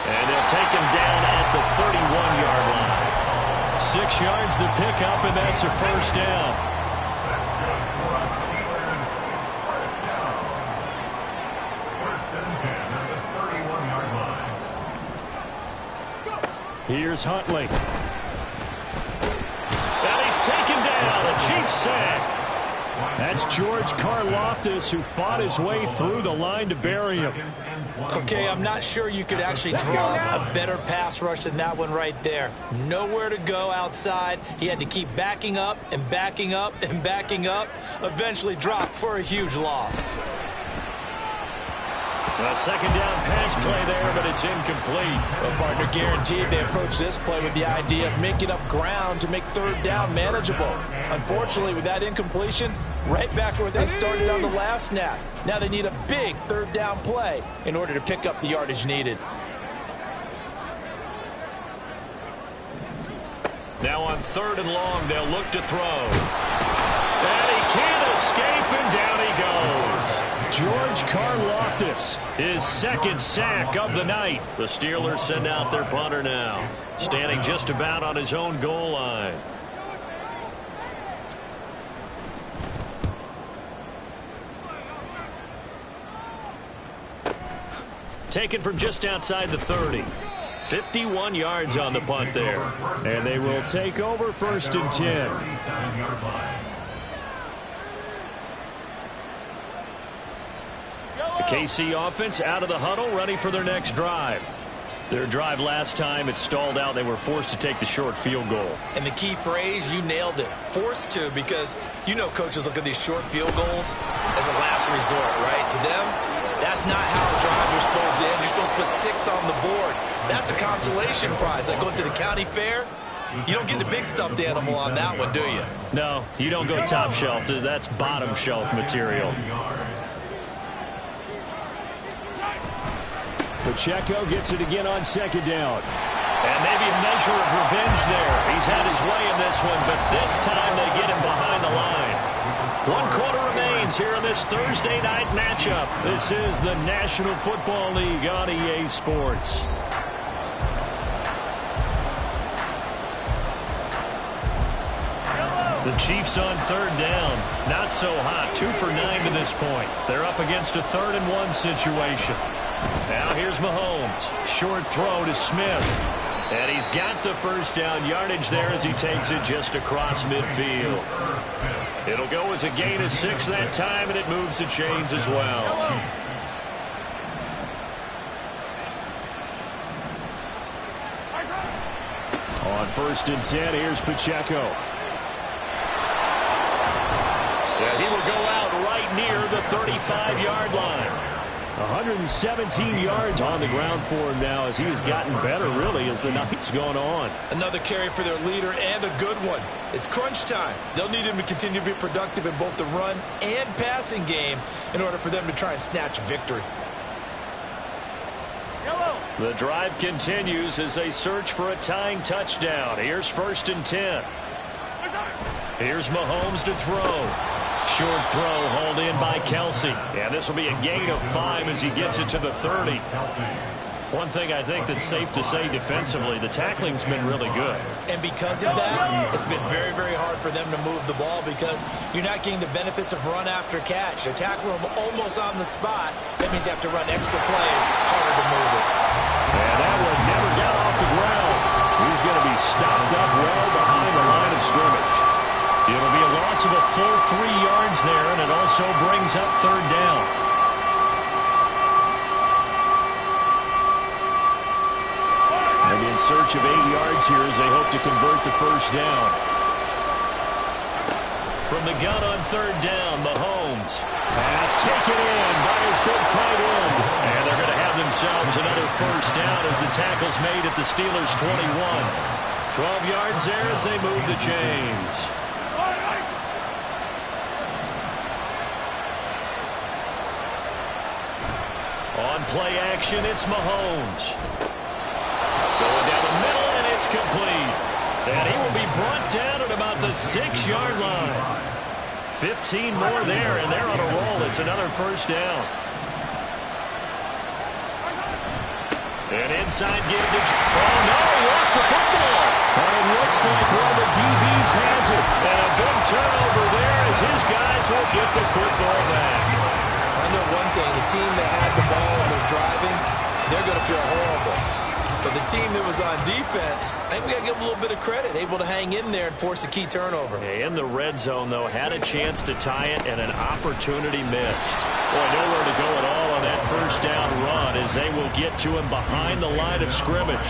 And they'll take him down at the 31-yard line. 6 yards the pickup, and that's a first down. 1st Here's Huntley. And he's taken down. A Chiefs sack. That's George Karlaftis, who fought his way through the line to bury him. Okay, I'm not sure you could actually draw a better pass rush than that one right there. Nowhere to go outside. He had to keep backing up and backing up and backing up. Eventually dropped for a huge loss. A second down pass play there, but it's incomplete. Well, partner, guaranteed they approach this play with the idea of making up ground to make third down manageable. Unfortunately, with that incompletion, right back where they started on the last snap. Now they need a big third down play in order to pick up the yardage needed. Now on 3rd and long, they'll look to throw. And he can't escape, and down he goes. George Karlaftis, his second sack of the night. The Steelers send out their punter now, standing just about on his own goal line. Taken from just outside the 30. 51 yards on the punt there. And they will take over 1st and 10. The KC offense out of the huddle, ready for their next drive. Their drive last time, it stalled out. They were forced to take the short field goal. And the key phrase, you nailed it. Forced to, because you know coaches look at these short field goals as a last resort, right? To them, that's not how drives are supposed to end. You're supposed to put 6 on the board. That's a consolation prize. Like going to the county fair, you don't get the big stuffed animal on that one, do you? No, you don't go top shelf. That's bottom shelf material. Pacheco gets it again on 2nd down. And maybe a measure of revenge there. He's had his way in this one, but this time they get him behind the line. 1 quarter remains here in this Thursday night matchup. This is the National Football League on EA Sports. The Chiefs on 3rd down. Not so hot. 2 for 9 to this point. They're up against a 3rd and 1 situation. Now here's Mahomes. Short throw to Smith. And he's got the first down yardage there as he takes it just across midfield. It'll go as a gain of 6 that time, and it moves the chains as well. On 1st and 10, here's Pacheco. And he will go out right near the 35-yard line. 117 yards on the ground for him now as he has gotten better, really, as the night's gone on. Another carry for their leader, and a good one. It's crunch time. They'll need him to continue to be productive in both the run and passing game in order for them to try and snatch victory. The drive continues as they search for a tying touchdown. Here's 1st and 10. Here's Mahomes to throw. Short throw hauled in by Kelsey. And this will be a gain of 5 as he gets it to the 30. One thing I think that's safe to say defensively, the tackling's been really good. And because of that, it's been very, very hard for them to move the ball because you're not getting the benefits of run after catch. They tackle them almost on the spot. That means you have to run extra plays, harder to move it. And that one never got off the ground. He's going to be stopped up well behind the line of scrimmage. It'll be a loss of a full 3 yards there, and it also brings up 3rd down. And in search of 8 yards here as they hope to convert the first down. From the gun on 3rd down, Mahomes. Pass taken in by his big tight end. And they're going to have themselves another first down as the tackle's made at the Steelers' 21. 12 yards there as they move the chains. On play action, it's Mahomes. Going down the middle, and it's complete. And he will be brought down at about the 6-yard line. 15 more there, and they're on a roll. It's another first down. And inside give to... Oh, no, he lost the football. And it looks like one of the DBs has it. And a big turnover there as his guys will get the football back. I know one thing, the team that had the ball and was driving, they're going to feel horrible. But But the team that was on defense, I think we got to give them a little bit of credit, able to hang in there and force a key turnover. In the red zone, though, had a chance to tie it and an opportunity missed. Boy, nowhere to go at all on that first down run as they will get to him behind the line of scrimmage.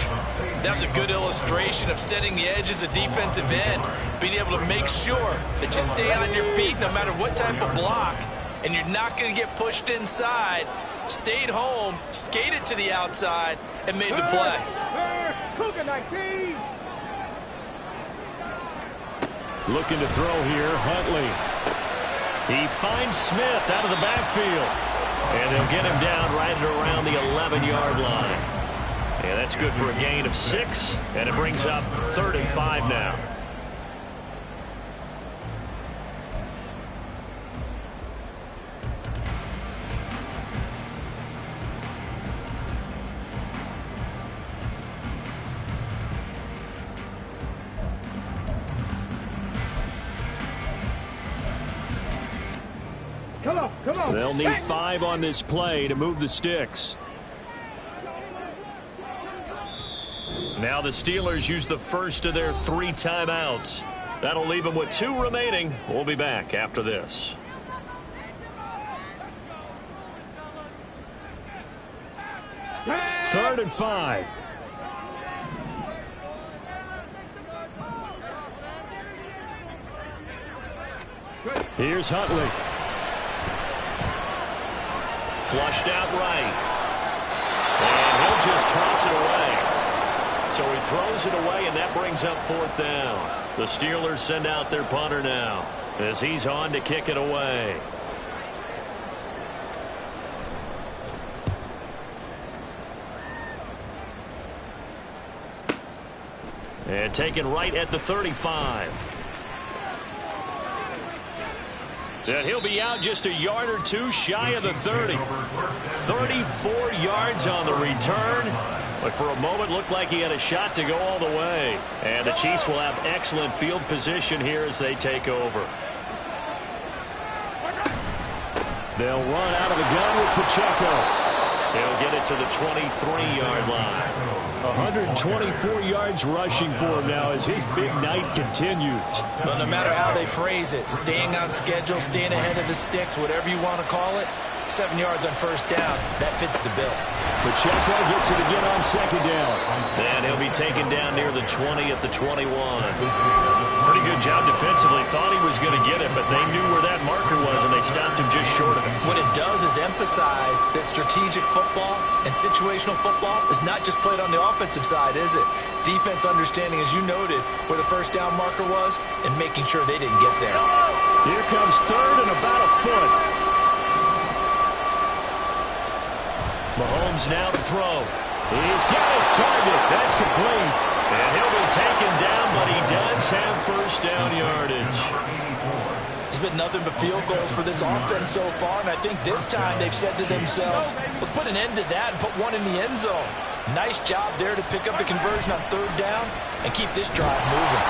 That's a good illustration of setting the edge as a defensive end, being able to make sure that you stay on your feet no matter what type of block, and you're not going to get pushed inside. Stayed home, skated to the outside, and made the play. Looking to throw here, Huntley. He finds Smith out of the backfield. And they'll get him down right at around the 11-yard line. Yeah, that's good for a gain of 6, and it brings up 3rd and 5 now. Come on. They'll need 5 on this play to move the sticks. Now the Steelers use the first of their 3 timeouts. That'll leave them with 2 remaining. We'll be back after this. Third and 5. Here's Huntley. Flushed out right. And he'll just toss it away. So he throws it away, and that brings up 4th down. The Steelers send out their punter now as he's on to kick it away. And taken right at the 35. And he'll be out just a yard or 2 shy of the 30. 34 yards on the return. But for a moment, looked like he had a shot to go all the way. And the Chiefs will have excellent field position here as they take over. They'll run out of the gun with Pacheco. He'll get it to the 23-yard line. 124 yards rushing for him now as his big night continues. Well, no matter how they phrase it, staying on schedule, staying ahead of the sticks, whatever you want to call it, 7 yards on first down, that fits the bill. Pacheco gets it again on 2nd down. And he'll be taken down near the 20 at the 21. Pretty good job defensively. Thought he was going to get it, but they knew where that marker was, and they stopped him just short of it. What it does is emphasize that strategic football and situational football is not just played on the offensive side, is it? Defense understanding, as you noted, where the first down marker was and making sure they didn't get there. Here comes 3rd and about a foot. Mahomes now to throw. He's got his target. That's complete. And he'll be taken down, but he does have first down yardage. There's been nothing but field goals for this offense so far, and I think this time they've said to themselves, let's put an end to that and put one in the end zone. Nice job there to pick up the conversion on 3rd down and keep this drive moving.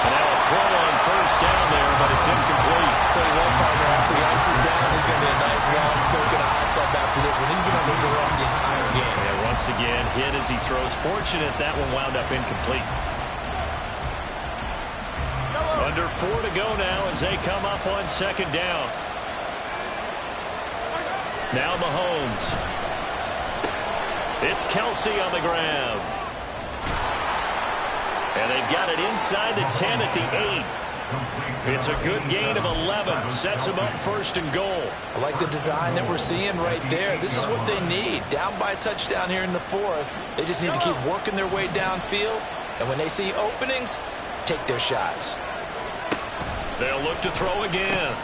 And now a throw on first down there, but it's incomplete. Tell you what, partner, after the ice is down, he's going to be a nice long soak in a hot tub after this one. He's been under duress the entire game. Yeah, once again, hit as he throws. Fortunate that one wound up incomplete. Under 4 to go now as they come up on 2nd down. Now Mahomes. It's Kelsey on the grab. And they've got it inside the 10 at the 8. It's a good gain of 11. Sets them up 1st and goal. I like the design that we're seeing right there. This is what they need. Down by a touchdown here in the 4th. They just need to keep working their way downfield. And when they see openings, take their shots. They'll look to throw again.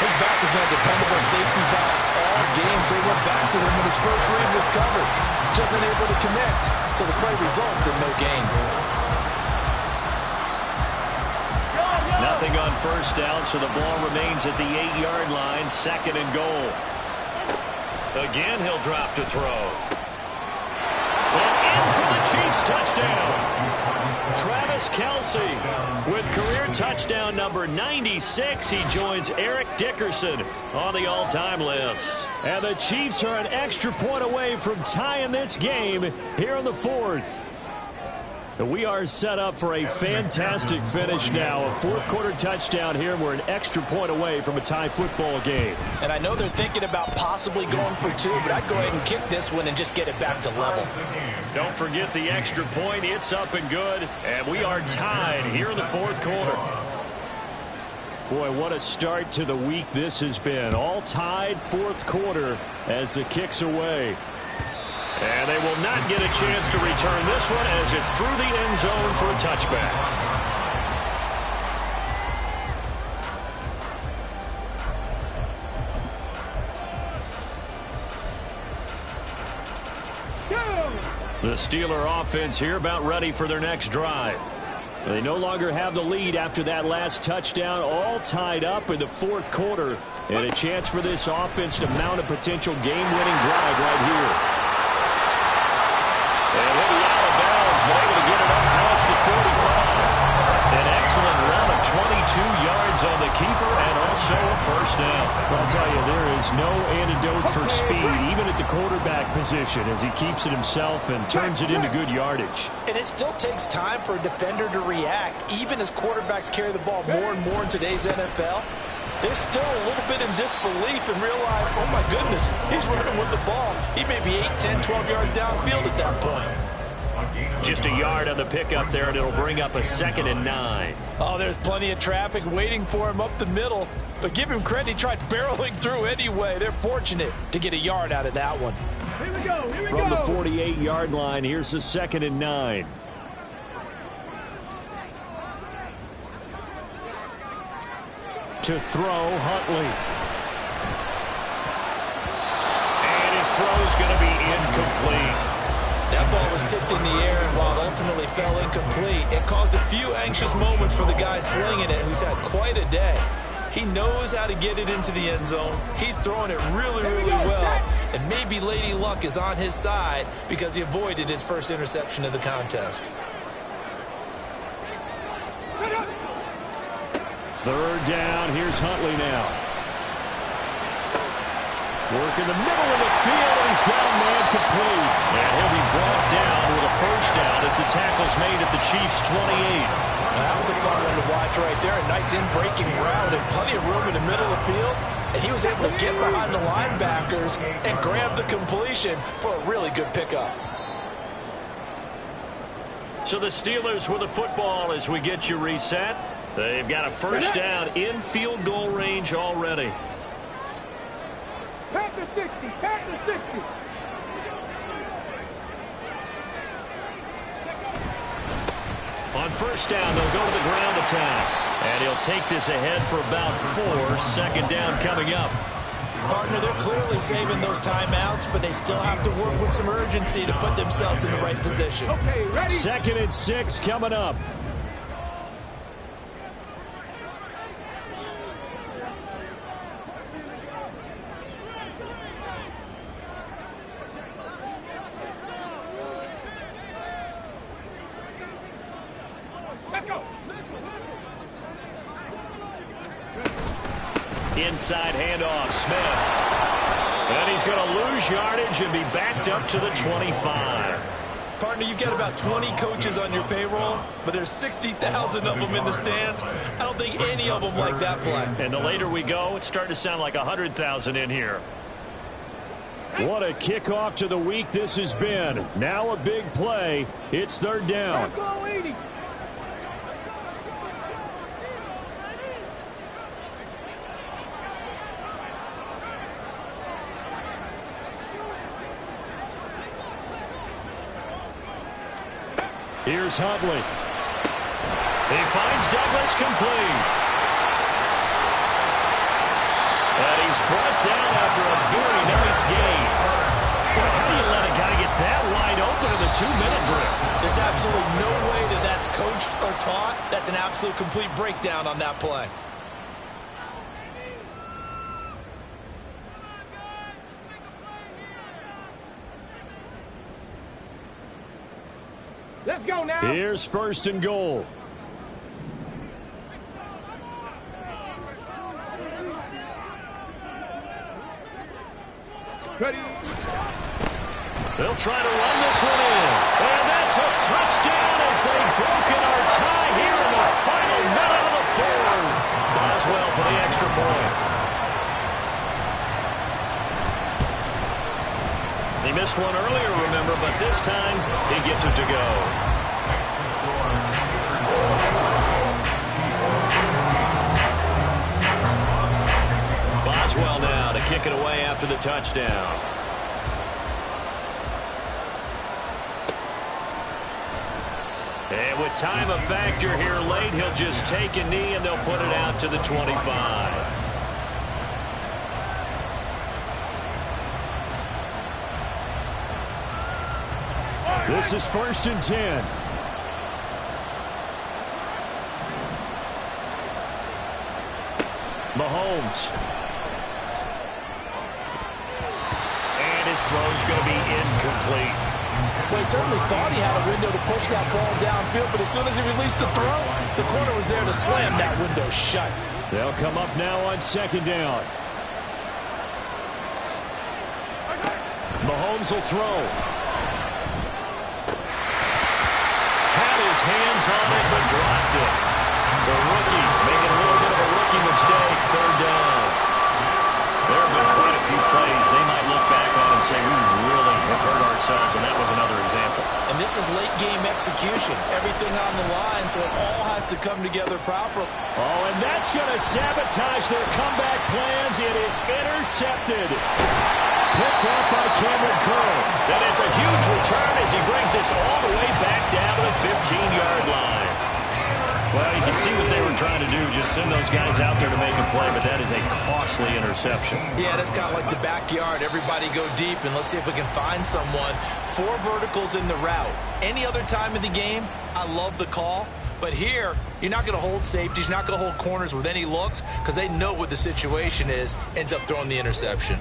His back has been a dependable safety back all game, so he went back to him when his first read was covered. Just unable to connect, so the play results in no gain. Nothing on first down, so the ball remains at the 8-yard line, 2nd and goal. Again, he'll drop to throw. And in for the Chiefs touchdown. Travis Kelce with career touchdown number 96. He joins Eric Dickerson on the all-time list. And the Chiefs are an extra point away from tying this game here in the fourth. We are set up for a fantastic finish now. A fourth-quarter touchdown here. We're an extra point away from a tie football game. And I know they're thinking about possibly going for two, but I'd go ahead and kick this one and just get it back to level. Don't forget the extra point. It's up and good. And we are tied here in the fourth quarter. Boy, what a start to the week this has been. All tied fourth quarter as the kick's away. And they will not get a chance to return this one as it's through the end zone for a touchback. The Steeler offense here about ready for their next drive. They no longer have the lead after that last touchdown, all tied up in the fourth quarter. And a chance for this offense to mount a potential game-winning drive right here. And he'll be out of bounds, but able to get it up past the 45. An excellent run of 22 yards on the keeper and also a first down. I'll tell you, there is no antidote for speed, even at the quarterback position, as he keeps it himself and turns it into good yardage. And it still takes time for a defender to react, even as quarterbacks carry the ball more and more in today's NFL. They're still a little bit in disbelief and realize, oh my goodness, he's running with the ball. He may be 8, 10, 12 yards downfield at that point. Just a yard on the pickup there, and it'll bring up a 2nd and 9. Oh, there's plenty of traffic waiting for him up the middle. But give him credit, he tried barreling through anyway. They're fortunate to get a yard out of that one. Here we go, here we go. From the 48-yard line, here's the 2nd and 9. To throw, Huntley. And his throw is going to be incomplete. That ball was tipped in the air, and while it ultimately fell incomplete, it caused a few anxious moments for the guy slinging it, who's had quite a day. He knows how to get it into the end zone. He's throwing it really, really well. And maybe Lady Luck is on his side because he avoided his first interception of the contest. Third down. Here's Huntley now. Work in the middle of the field, and he's got a man complete. And he'll be brought down with a first down as the tackle's made at the Chiefs' 28. That was a fun one to watch right there. A nice in-breaking route and plenty of room in the middle of the field. And he was able to get behind the linebackers and grab the completion for a really good pickup. So the Steelers with the football as we get you reset. They've got a first down in field goal range already. Pass the 60, pass the 60. On first down, they'll go to the ground attack. And he'll take this ahead for about 4. Second down coming up. Partner, they're clearly saving those timeouts, but they still have to work with some urgency to put themselves in the right position. Okay, ready? 2nd and 6 coming up. Inside handoff, Smith. And he's going to lose yardage and be backed up to the 25. Partner, you've got about 20 coaches on your payroll, but there's 60,000 of them in the stands. I don't think any of them like that play. And the later we go, it's starting to sound like 100,000 in here. What a kickoff to the week this has been. Now a big play. It's third down. Here's Huntley. He finds Douglas complete. And he's brought down after a very nice gain. Boy, how do you let a guy get that wide open in the 2-minute drill? There's absolutely no way that that's coached or taught. That's an absolute complete breakdown on that play. Let's go now. Here's 1st and goal. Ready. They'll try to run this one in. And that's a touchdown as they've broken our tie here in the final minute of the 4th. Boswell for the extra point. He missed one earlier, remember, but this time he gets it to go. Boswell now to kick it away after the touchdown. And with time a factor here late, he'll just take a knee and they'll put it out to the 25. This is 1st and 10. Mahomes. And his throw's going to be incomplete. Well, he certainly thought he had a window to push that ball downfield, but as soon as he released the throw, the corner was there to slam that window shut. They'll come up now on 2nd down. Mahomes will throw. Had his hands on it, but dropped it. The rookie making a little bit of a rookie mistake. 3rd down. There have been quite a few plays they might look back on and say, we really have hurt ourselves, and that was another example. And this is late-game execution. Everything on the line, so it all has to come together properly. Oh, and that's going to sabotage their comeback plans. It is intercepted. Picked up by Cameron Curl. And it's a huge return as he brings us all the way back down to the 15-yard line. Well, you can see what they were trying to do, just send those guys out there to make a play, but that is a costly interception. Yeah, that's kind of like the backyard. Everybody go deep, and let's see if we can find someone. 4 verticals in the route. Any other time of the game, I love the call. But here, you're not going to hold safeties, you're not going to hold corners with any looks because they know what the situation is, ends up throwing the interception.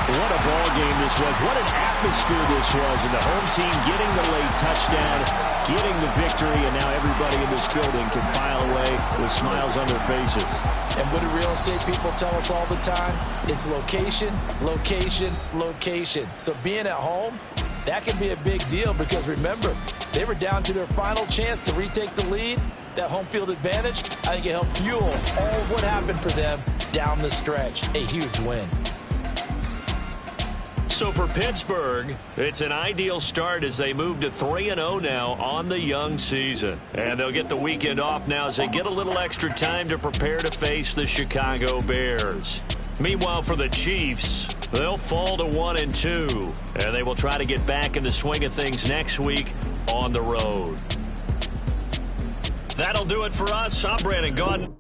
What a ball game this was. What an atmosphere this was. And the home team getting the late touchdown, getting the victory, and now everybody in this building can file away with smiles on their faces. And what do real estate people tell us all the time? It's location, location, location. So being at home, that can be a big deal because remember, they were down to their final chance to retake the lead. That home field advantage, I think it helped fuel all of what happened for them down the stretch. A huge win. So for Pittsburgh, it's an ideal start as they move to 3-0 now on the young season. And they'll get the weekend off now as they get a little extra time to prepare to face the Chicago Bears. Meanwhile, for the Chiefs, they'll fall to 1-2, and they will try to get back in the swing of things next week on the road. That'll do it for us. I'm Brandon Gaudin.